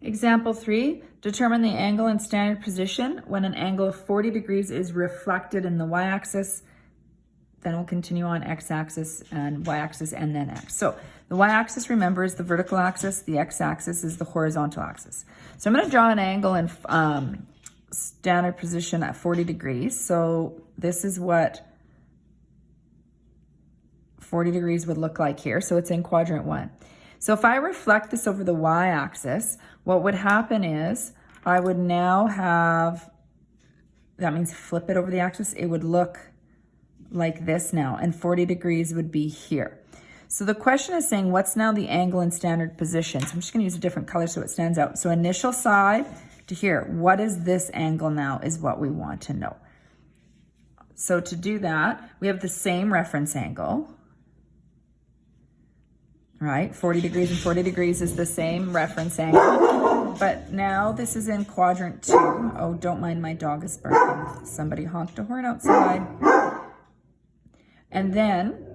Example 3, determine the angle in standard position when an angle of 40 degrees is reflected in the y-axis. Then we'll continue on x-axis and y-axis and then x. So the y-axis, remember, is the vertical axis. The x-axis is the horizontal axis. So I'm going to draw an angle in standard position at 40 degrees. So this is what 40 degrees would look like here. So it's in quadrant 1. So if I reflect this over the y-axis, what would happen is I would now have, that means flip it over the axis, it would look like this now, and 40 degrees would be here. So the question is saying, what's now the angle in standard position? So I'm just going to use a different color so it stands out. So initial side to here, what is this angle now is what we want to know. So to do that, we have the same reference angle, right? 40 degrees and 40 degrees is the same reference angle. But now this is in quadrant 2. Oh, don't mind my dog is barking. Somebody honked a horn outside. And then,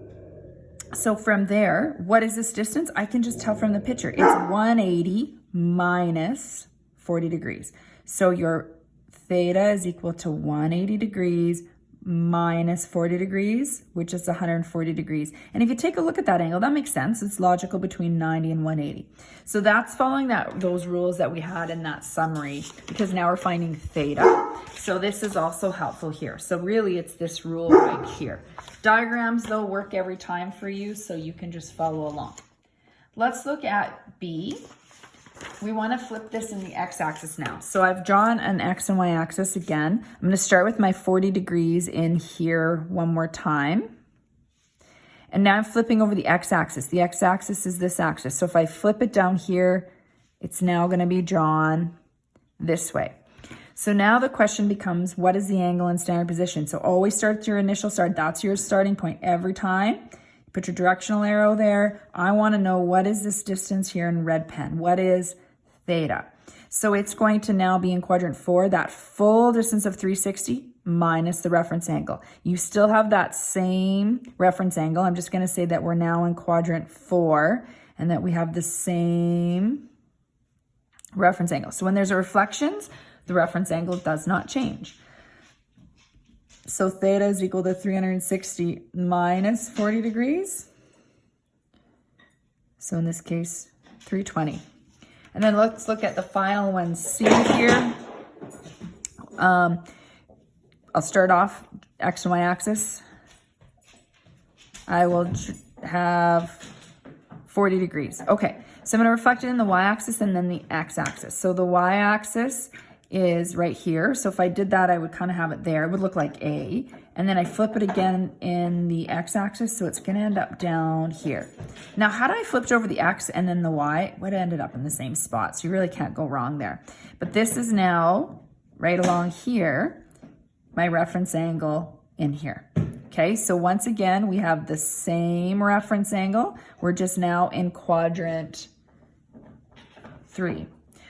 so from there, what is this distance? I can just tell from the picture. It's 180 minus 40 degrees. So your theta is equal to 180 degrees minus 40 degrees, which is 140 degrees. And if you take a look at that angle, that makes sense. It's logical between 90 and 180. So that's following those rules that we had in that summary, because now we're finding theta. So this is also helpful here. So really it's this rule right here. Diagrams though work every time for you, so you can just follow along. Let's look at B. We want to flip this in the x-axis now. So I've drawn an x and y-axis again. I'm going to start with my 40 degrees in here one more time. And now I'm flipping over the x-axis. The x-axis is this axis. So if I flip it down here, it's now going to be drawn this way. So now the question becomes, what is the angle in standard position? So always start with your initial start. That's your starting point every time. Put your directional arrow there. I want to know, what is this distance here in red pen? What is theta? So it's going to now be in quadrant 4, that full distance of 360 minus the reference angle. You still have that same reference angle. I'm just going to say that we're now in quadrant 4 and that we have the same reference angle. So when there's a reflections, the reference angle does not change. So theta is equal to 360 minus 40 degrees. So in this case, 320. And then let's look at the final one, C here. I'll start off X and Y axis. I will have 40 degrees. Okay, so I'm going to reflect it in the Y axis and then the X axis. So the Y axis is right here. So if I did that, I would kind of have it there. It would look like A. And then I flip it again in the x-axis, so it's going to end up down here. Now, had I flipped over the x and then the y, it would have ended up in the same spot. So you really can't go wrong there. But this is now right along here, my reference angle in here. Okay, so once again, we have the same reference angle. We're just now in quadrant 3.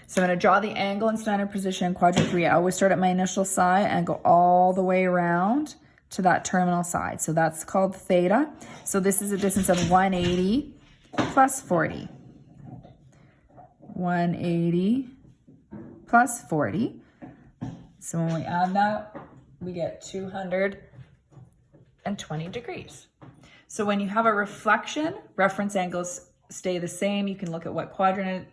So I'm going to draw the angle in standard position in quadrant 3. I always start at my initial side and go all the way around to that terminal side. So that's called theta. So this is a distance of 180 plus 40. 180 plus 40. So when we add that, we get 220 degrees. So when you have a reflection, reference angles stay the same. You can look at what quadrant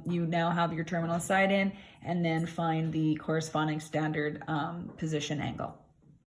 you now have your terminal side in, and then find the corresponding standard position angle.